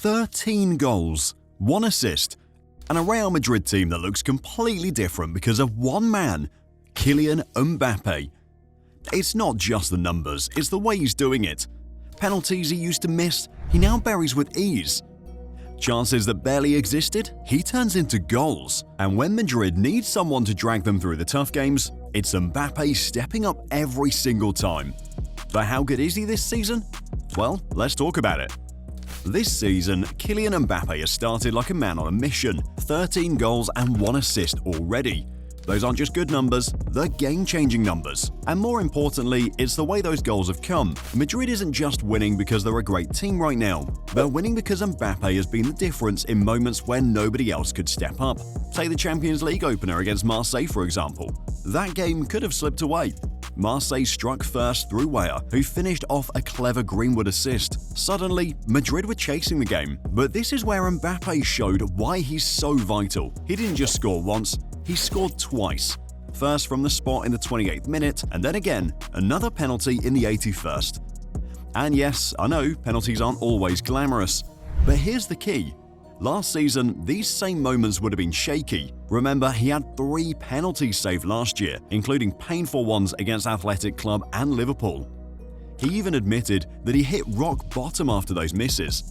13 goals, 1 assist, and a Real Madrid team that looks completely different because of one man, Kylian Mbappé. It's not just the numbers, it's the way he's doing it. Penalties he used to miss, he now buries with ease. Chances that barely existed, he turns into goals. And when Madrid needs someone to drag them through the tough games, it's Mbappé stepping up every single time. But how good is he this season? Well, let's talk about it. This season, Kylian Mbappé has started like a man on a mission. 13 goals and 1 assist already. Those aren't just good numbers, they're game-changing numbers. And more importantly, it's the way those goals have come. Madrid isn't just winning because they're a great team right now. They're winning because Mbappé has been the difference in moments where nobody else could step up. Say the Champions League opener against Marseille, for example. That game could have slipped away. Marseille struck first through Weah, who finished off a clever Greenwood assist. Suddenly, Madrid were chasing the game, but this is where Mbappé showed why he's so vital. He didn't just score once, he scored twice. First from the spot in the 28th minute, and then again, another penalty in the 81st. And yes, I know penalties aren't always glamorous, but here's the key. Last season, these same moments would have been shaky. Remember, he had 3 penalties saved last year, including painful ones against Athletic Club and Liverpool. He even admitted that he hit rock bottom after those misses.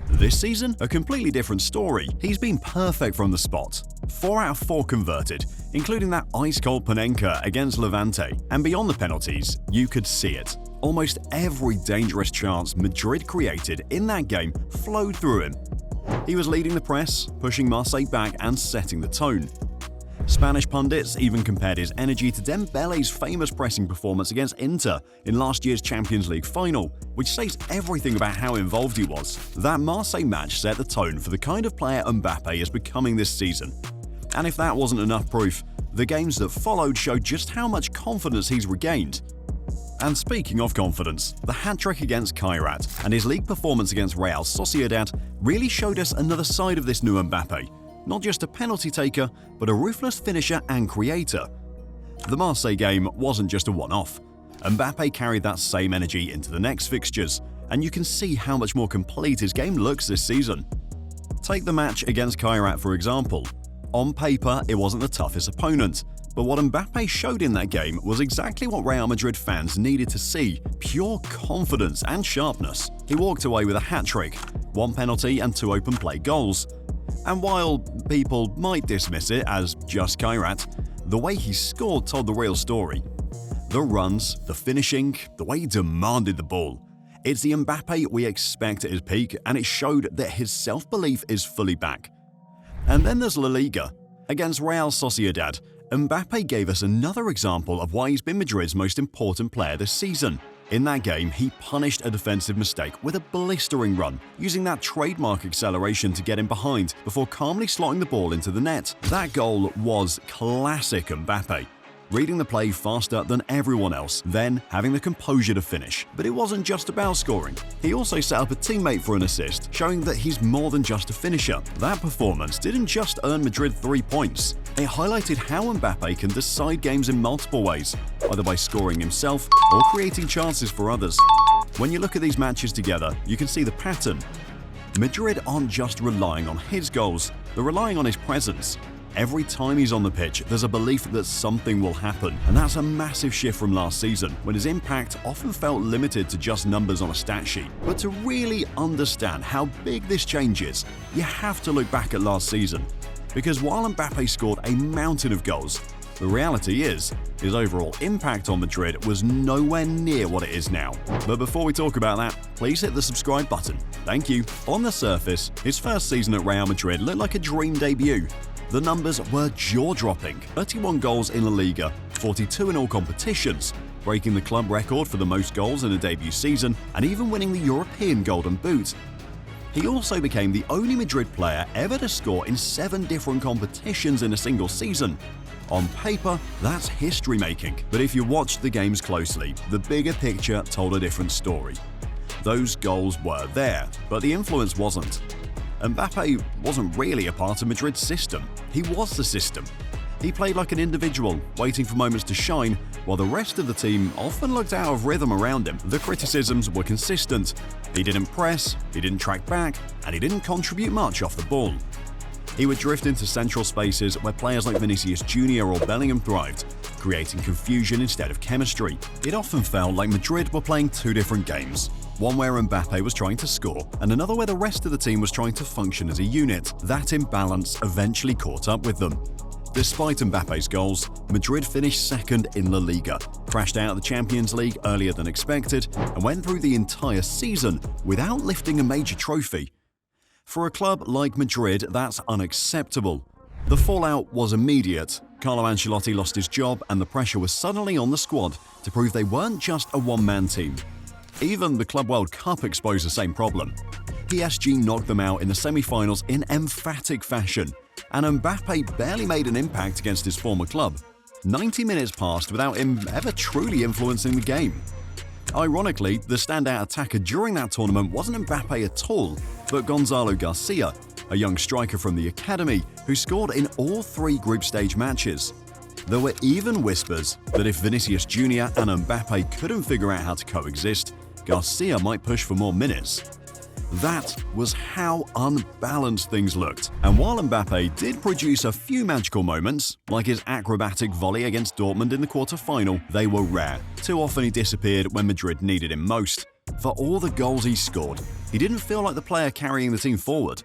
This season, a completely different story. He's been perfect from the spot. 4 out of 4 converted, including that ice-cold Panenka against Levante. And beyond the penalties, you could see it. Almost every dangerous chance Madrid created in that game flowed through him. He was leading the press, pushing Marseille back and setting the tone. Spanish pundits even compared his energy to Dembele's famous pressing performance against Inter in last year's Champions League final, which says everything about how involved he was. That Marseille match set the tone for the kind of player Mbappé is becoming this season. And if that wasn't enough proof, the games that followed showed just how much confidence he's regained. And speaking of confidence, the hat-trick against Kairat and his league performance against Real Sociedad really showed us another side of this new Mbappé. Not just a penalty taker, but a ruthless finisher and creator. The Marseille game wasn't just a one-off. Mbappé carried that same energy into the next fixtures, and you can see how much more complete his game looks this season. Take the match against Kairat for example. On paper, it wasn't the toughest opponent, but what Mbappé showed in that game was exactly what Real Madrid fans needed to see: pure confidence and sharpness. He walked away with a hat-trick, 1 penalty and 2 open play goals. And while people might dismiss it as just Kairat, the way he scored told the real story. The runs, the finishing, the way he demanded the ball. It's the Mbappé we expect at his peak, and it showed that his self-belief is fully back. And then there's La Liga. Against Real Sociedad, Mbappé gave us another example of why he's been Madrid's most important player this season. In that game, he punished a defensive mistake with a blistering run, using that trademark acceleration to get in behind before calmly slotting the ball into the net. That goal was classic Mbappé. Reading the play faster than everyone else, then having the composure to finish. But it wasn't just about scoring. He also set up a teammate for an assist, showing that he's more than just a finisher. That performance didn't just earn Madrid 3 points. It highlighted how Mbappé can decide games in multiple ways, either by scoring himself or creating chances for others. When you look at these matches together, you can see the pattern. Madrid aren't just relying on his goals, they're relying on his presence. Every time he's on the pitch, there's a belief that something will happen, and that's a massive shift from last season, when his impact often felt limited to just numbers on a stat sheet. But to really understand how big this change is, you have to look back at last season. Because while Mbappé scored a mountain of goals, the reality is, his overall impact on Madrid was nowhere near what it is now. But before we talk about that, please hit the subscribe button. Thank you. On the surface, his first season at Real Madrid looked like a dream debut. The numbers were jaw-dropping: 31 goals in La Liga, 42 in all competitions, breaking the club record for the most goals in a debut season, and even winning the European Golden Boot. He also became the only Madrid player ever to score in 7 different competitions in a single season. On paper, that's history-making, but if you watched the games closely, the bigger picture told a different story. Those goals were there, but the influence wasn't. Mbappé wasn't really a part of Madrid's system. He was the system. He played like an individual, waiting for moments to shine, while the rest of the team often looked out of rhythm around him. The criticisms were consistent. He didn't press, he didn't track back, and he didn't contribute much off the ball. He would drift into central spaces where players like Vinicius Jr. or Bellingham thrived, creating confusion instead of chemistry. It often felt like Madrid were playing two different games. One where Mbappe was trying to score, and another where the rest of the team was trying to function as a unit. That imbalance eventually caught up with them. Despite Mbappe's goals, Madrid finished second in La Liga, crashed out of the Champions League earlier than expected, and went through the entire season without lifting a major trophy. For a club like Madrid, that's unacceptable. The fallout was immediate. Carlo Ancelotti lost his job, and the pressure was suddenly on the squad to prove they weren't just a one-man team. Even the Club World Cup exposed the same problem. PSG knocked them out in the semi-finals in emphatic fashion, and Mbappe barely made an impact against his former club. 90 minutes passed without him ever truly influencing the game. Ironically, the standout attacker during that tournament wasn't Mbappe at all, but Gonzalo Garcia, a young striker from the academy who scored in all three group stage matches. There were even whispers that if Vinicius Jr. and Mbappe couldn't figure out how to coexist, Garcia might push for more minutes. That was how unbalanced things looked. And while Mbappe did produce a few magical moments, like his acrobatic volley against Dortmund in the quarter-final, they were rare. Too often he disappeared when Madrid needed him most. For all the goals he scored, he didn't feel like the player carrying the team forward.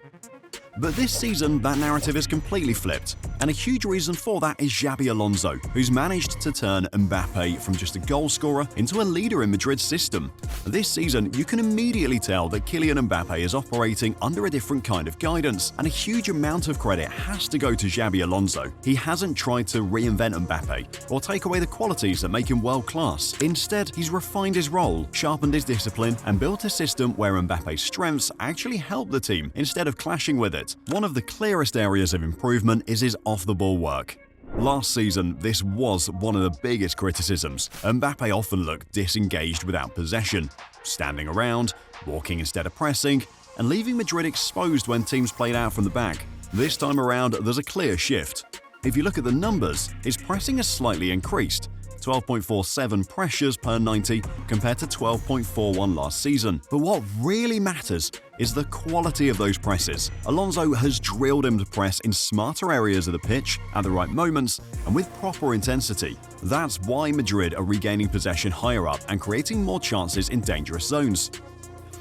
But this season, that narrative is completely flipped, and a huge reason for that is Xabi Alonso, who's managed to turn Mbappe from just a goal scorer into a leader in Madrid's system. This season, you can immediately tell that Kylian Mbappe is operating under a different kind of guidance, and a huge amount of credit has to go to Xabi Alonso. He hasn't tried to reinvent Mbappe or take away the qualities that make him world-class. Instead, he's refined his role, sharpened his discipline, and built a system where Mbappe's strengths actually help the team instead of clashing with it. One of the clearest areas of improvement is his off-the-ball work. Last season, this was one of the biggest criticisms. Mbappe often looked disengaged without possession, standing around, walking instead of pressing, and leaving Madrid exposed when teams played out from the back. This time around, there's a clear shift. If you look at the numbers, his pressing has slightly increased. 12.47 pressures per 90 compared to 12.41 last season. But what really matters is the quality of those presses. Alonso has drilled him to press in smarter areas of the pitch at the right moments and with proper intensity. That's why Madrid are regaining possession higher up and creating more chances in dangerous zones.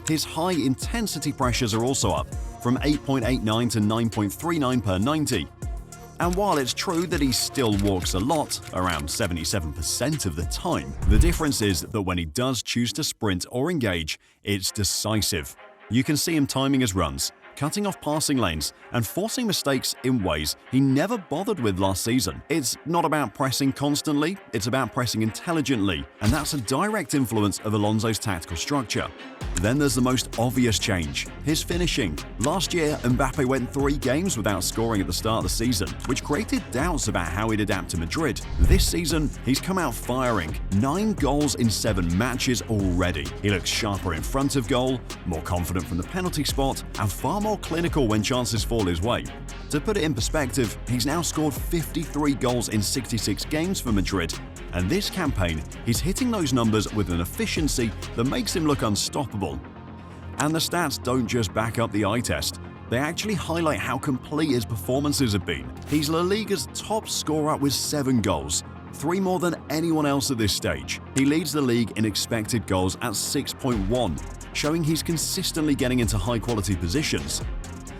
His high-intensity pressures are also up, from 8.89 to 9.39 per 90. And while it's true that he still walks a lot, around 77% of the time, the difference is that when he does choose to sprint or engage, it's decisive. You can see him timing his runs, cutting off passing lanes, and forcing mistakes in ways he never bothered with last season. It's not about pressing constantly, it's about pressing intelligently, and that's a direct influence of Alonso's tactical structure. Then there's the most obvious change, his finishing. Last year, Mbappe went 3 games without scoring at the start of the season, which created doubts about how he'd adapt to Madrid. This season, he's come out firing, 9 goals in 7 matches already. He looks sharper in front of goal, more confident from the penalty spot, and far more clinical when chances fall his way. To put it in perspective, he's now scored 53 goals in 66 games for Madrid, and this campaign, he's hitting those numbers with an efficiency that makes him look unstoppable. And the stats don't just back up the eye test, they actually highlight how complete his performances have been. He's La Liga's top scorer with 7 goals, 3 more than anyone else at this stage. He leads the league in expected goals at 6.1, showing he's consistently getting into high-quality positions.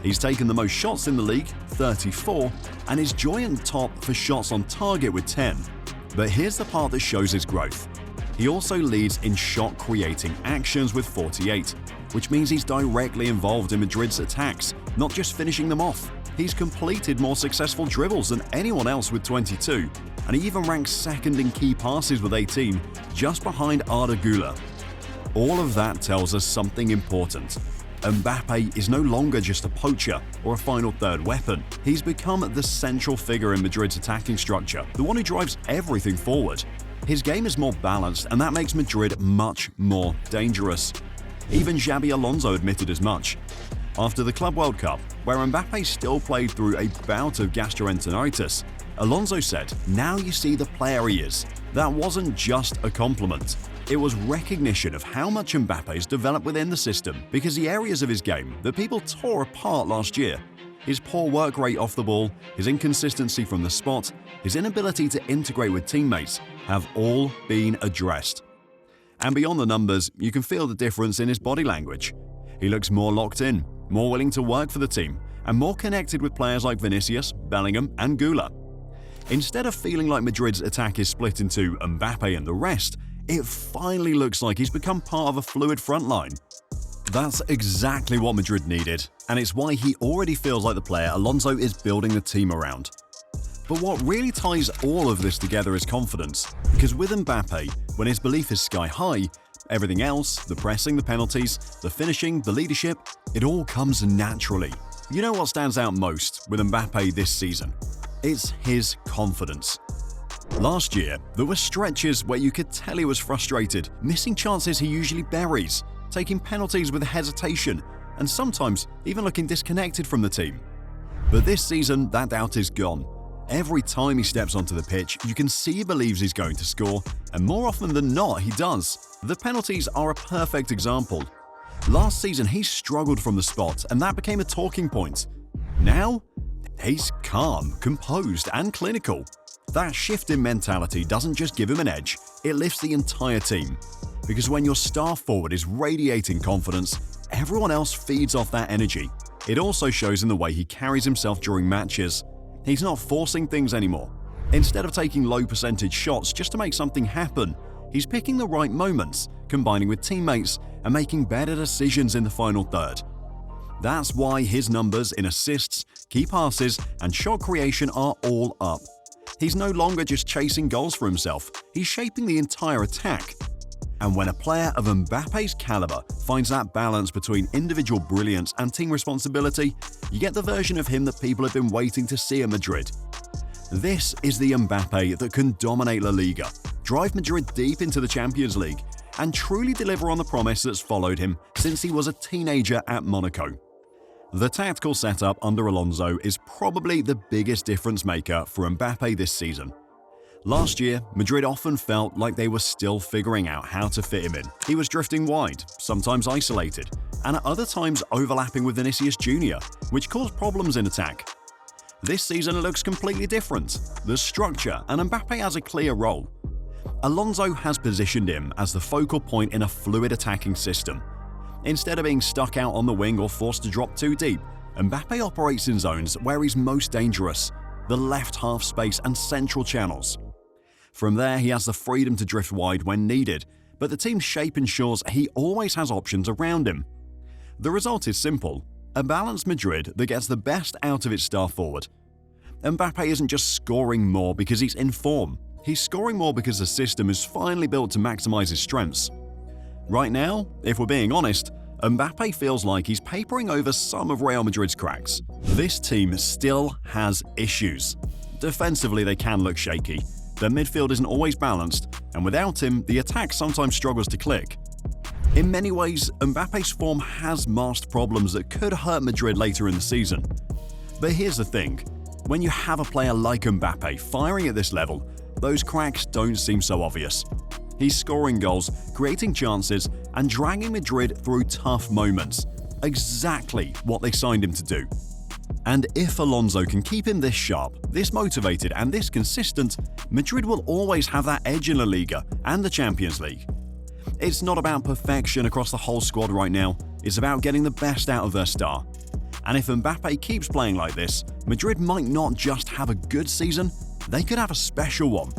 He's taken the most shots in the league, 34, and is joint top for shots on target with 10. But here's the part that shows his growth. He also leads in shot-creating actions with 48, which means he's directly involved in Madrid's attacks, not just finishing them off. He's completed more successful dribbles than anyone else with 22, and he even ranks second in key passes with 18, just behind Arda Guler. All of that tells us something important. Mbappe is no longer just a poacher or a final third weapon. He's become the central figure in Madrid's attacking structure, the one who drives everything forward. His game is more balanced, and that makes Madrid much more dangerous. Even Xabi Alonso admitted as much. After the Club World Cup, where Mbappe still played through a bout of gastroenteritis, Alonso said, "Now you see the player he is." That wasn't just a compliment. It was recognition of how much Mbappe's developed within the system, because the areas of his game that people tore apart last year, his poor work rate off the ball, his inconsistency from the spot, his inability to integrate with teammates, have all been addressed. And beyond the numbers, you can feel the difference in his body language. He looks more locked in, more willing to work for the team, and more connected with players like Vinicius, Bellingham, and Guler. Instead of feeling like Madrid's attack is split into Mbappe and the rest, it finally looks like he's become part of a fluid front line. That's exactly what Madrid needed, and it's why he already feels like the player Alonso is building the team around. But what really ties all of this together is confidence, because with Mbappe, when his belief is sky high, everything else, the pressing, the penalties, the finishing, the leadership, it all comes naturally. You know what stands out most with Mbappe this season? It's his confidence. Last year, there were stretches where you could tell he was frustrated, missing chances he usually buries, taking penalties with hesitation, and sometimes even looking disconnected from the team. But this season, that doubt is gone. Every time he steps onto the pitch, you can see he believes he's going to score, and more often than not, he does. The penalties are a perfect example. Last season, he struggled from the spot, and that became a talking point. Now, he's calm, composed, and clinical. That shift in mentality doesn't just give him an edge, it lifts the entire team. Because when your star forward is radiating confidence, everyone else feeds off that energy. It also shows in the way he carries himself during matches. He's not forcing things anymore. Instead of taking low percentage shots just to make something happen, he's picking the right moments, combining with teammates, and making better decisions in the final third. That's why his numbers in assists, key passes, and shot creation are all up. He's no longer just chasing goals for himself, he's shaping the entire attack. And when a player of Mbappe's caliber finds that balance between individual brilliance and team responsibility, you get the version of him that people have been waiting to see at Madrid. This is the Mbappe that can dominate La Liga, drive Madrid deep into the Champions League, and truly deliver on the promise that's followed him since he was a teenager at Monaco. The tactical setup under Alonso is probably the biggest difference maker for Mbappe this season. Last year, Madrid often felt like they were still figuring out how to fit him in. He was drifting wide, sometimes isolated, and at other times overlapping with Vinicius Jr., which caused problems in attack. This season it looks completely different. There's structure, and Mbappe has a clear role. Alonso has positioned him as the focal point in a fluid attacking system. Instead of being stuck out on the wing or forced to drop too deep, Mbappe operates in zones where he's most dangerous, the left half space and central channels. From there, he has the freedom to drift wide when needed, but the team's shape ensures he always has options around him. The result is simple: a balanced Madrid that gets the best out of its star forward. Mbappe isn't just scoring more because he's in form, he's scoring more because the system is finally built to maximize his strengths. Right now, if we're being honest, Mbappe feels like he's papering over some of Real Madrid's cracks. This team still has issues. Defensively, they can look shaky. Their midfield isn't always balanced, and without him, the attack sometimes struggles to click. In many ways, Mbappe's form has masked problems that could hurt Madrid later in the season. But here's the thing: when you have a player like Mbappe firing at this level, those cracks don't seem so obvious. He's scoring goals, creating chances, and dragging Madrid through tough moments. Exactly what they signed him to do. And if Alonso can keep him this sharp, this motivated, and this consistent, Madrid will always have that edge in La Liga and the Champions League. It's not about perfection across the whole squad right now, it's about getting the best out of their star. And if Mbappe keeps playing like this, Madrid might not just have a good season, they could have a special one.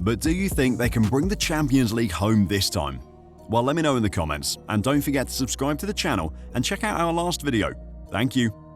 But do you think they can bring the Champions League home this time? Well, let me know in the comments, and don't forget to subscribe to the channel and check out our last video. Thank you.